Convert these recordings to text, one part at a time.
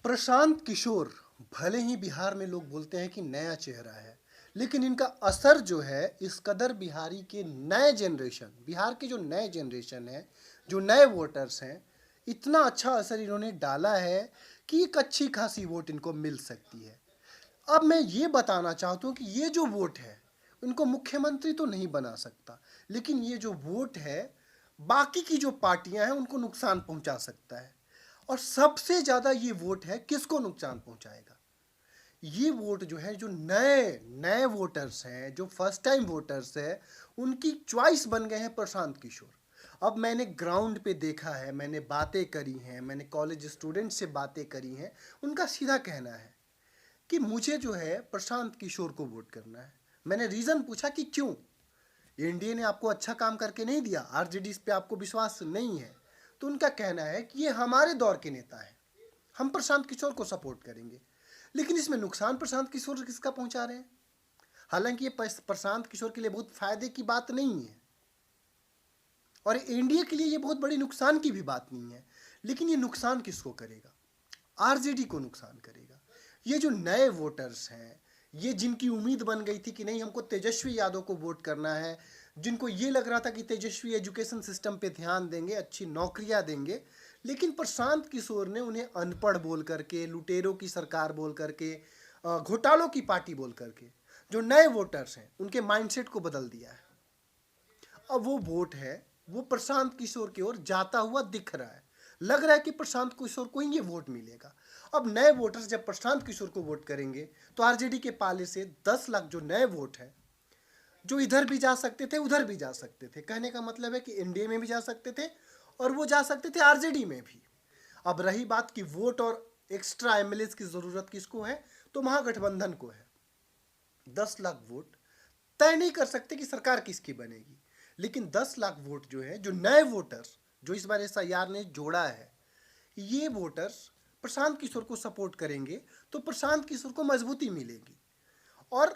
प्रशांत किशोर भले ही बिहार में लोग बोलते हैं कि नया चेहरा है, लेकिन इनका असर जो है इस कदर बिहारी के नए जनरेशन, बिहार के जो नए जनरेशन है, जो नए वोटर्स हैं, इतना अच्छा असर इन्होंने डाला है कि एक अच्छी खासी वोट इनको मिल सकती है। अब मैं ये बताना चाहता हूँ कि ये जो वोट है, इनको मुख्यमंत्री तो नहीं बना सकता, लेकिन ये जो वोट है, बाकी की जो पार्टियां हैं उनको नुकसान पहुंचा सकता है। और सबसे ज़्यादा ये वोट है किसको नुकसान पहुंचाएगा? ये वोट जो है, जो नए नए वोटर्स हैं, जो फर्स्ट टाइम वोटर्स हैं, उनकी चॉइस बन गए हैं प्रशांत किशोर। अब मैंने ग्राउंड पे देखा है, मैंने बातें करी हैं, मैंने कॉलेज स्टूडेंट से बातें करी हैं, उनका सीधा कहना है कि मुझे जो है प्रशांत किशोर को वोट करना है। मैंने रीज़न पूछा कि क्यों? एनडीए ने आपको अच्छा काम करके नहीं दिया, आरजेडी पे आपको विश्वास नहीं है? तो उनका कहना है कि ये हमारे दौर के नेता हैं, हम प्रशांत किशोर को सपोर्ट करेंगे। लेकिन इसमें नुकसान प्रशांत किशोर किसका पहुंचा रहे हैं? हालांकि ये प्रशांत किशोर के लिए बहुत फायदे की बात नहीं है, और एनडीए के लिए ये बहुत बड़ी नुकसान की भी बात नहीं है। लेकिन ये नुकसान किसको करेगा? आरजेडी को नुकसान करेगा। ये जो नए वोटर्स हैं, ये जिनकी उम्मीद बन गई थी कि नहीं हमको तेजस्वी यादव को वोट करना है, जिनको ये लग रहा था कि तेजस्वी एजुकेशन सिस्टम पे ध्यान देंगे, अच्छी नौकरियां देंगे, लेकिन प्रशांत किशोर ने उन्हें अनपढ़ बोल करके, लुटेरों की सरकार बोल करके, घोटालों की पार्टी बोल करके, जो नए वोटर्स हैं उनके माइंडसेट को बदल दिया है। अब वो वोट है, वो प्रशांत किशोर की ओर जाता हुआ दिख रहा है। लग रहा है कि प्रशांत किशोर को ही ये वोट मिलेगा। अब नए वोटर्स जब प्रशांत किशोर को वोट करेंगे तो आरजेडी के पाले से 10 लाख जो नए वोट है, जो इधर भी जा सकते थे उधर भी जा सकते थे, कहने का मतलब है कि एनडीए में भी जा सकते थे और वो जा सकते थे आरजेडी में भी। अब रही बात कि वोट और एक्स्ट्रा एमएलए की जरूरत किसको है, तो महागठबंधन को है। 10 लाख वोट तय नहीं कर सकते कि सरकार किसकी बनेगी, लेकिन 10 लाख वोट जो है, जो नए वोटर्स जो इस बार एसआईआर ने जोड़ा है, ये वोटर्स प्रशांत किशोर को सपोर्ट करेंगे तो प्रशांत किशोर को मजबूती मिलेगी और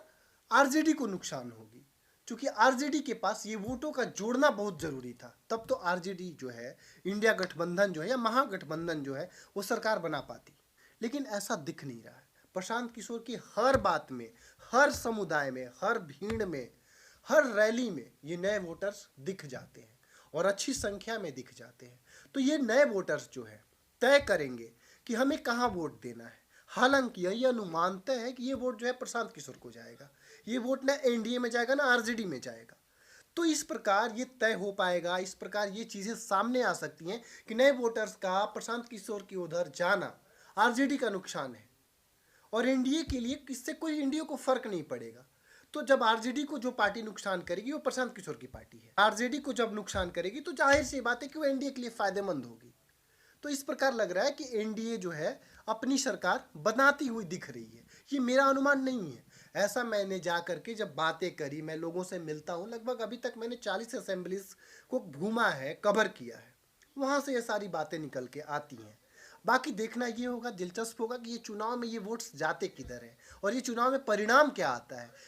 आरजेडी को नुकसान होगी। क्योंकि आरजेडी के पास ये वोटों का जोड़ना बहुत जरूरी था, तब तो आरजेडी जो है, इंडिया गठबंधन जो है या महागठबंधन जो है, वो सरकार बना पाती। लेकिन ऐसा दिख नहीं रहा है। प्रशांत किशोर की हर बात में, हर समुदाय में, हर भीड़ में, हर रैली में ये नए वोटर्स दिख जाते हैं और अच्छी संख्या में दिख जाते हैं। तो ये नए वोटर्स जो है तय करेंगे कि हमें कहाँ वोट देना है। हालांकि यही अनुमान तय है कि ये वोट जो है प्रशांत किशोर को जाएगा, ये वोट ना एनडीए में जाएगा ना आरजेडी में जाएगा। तो इस प्रकार ये तय हो पाएगा, इस प्रकार ये चीज़ें सामने आ सकती हैं कि नए वोटर्स का प्रशांत किशोर की उधर जाना आरजेडी का नुकसान है और एनडीए के लिए इससे कोई एनडीए को फर्क नहीं पड़ेगा। तो जब आरजेडी को जो पार्टी नुकसान करेगी वो प्रशांत किशोर की पार्टी है, आरजेडी को जब नुकसान करेगी तो जाहिर सी बात है कि वो एनडीए के लिए फायदेमंद होगी। तो इस प्रकार लग रहा है कि एनडीए जो है अपनी सरकार बनाती हुई दिख रही है। ये मेरा अनुमान नहीं है, ऐसा मैंने जा करके जब बातें करी, मैं लोगों से मिलता हूँ, लगभग अभी तक मैंने 40 असेंबलीज को घूमा है, कवर किया है, वहाँ से ये सारी बातें निकल के आती हैं। बाकी देखना ये होगा, दिलचस्प होगा कि ये चुनाव में ये वोट्स जाते किधर हैं और ये चुनाव में परिणाम क्या आता है।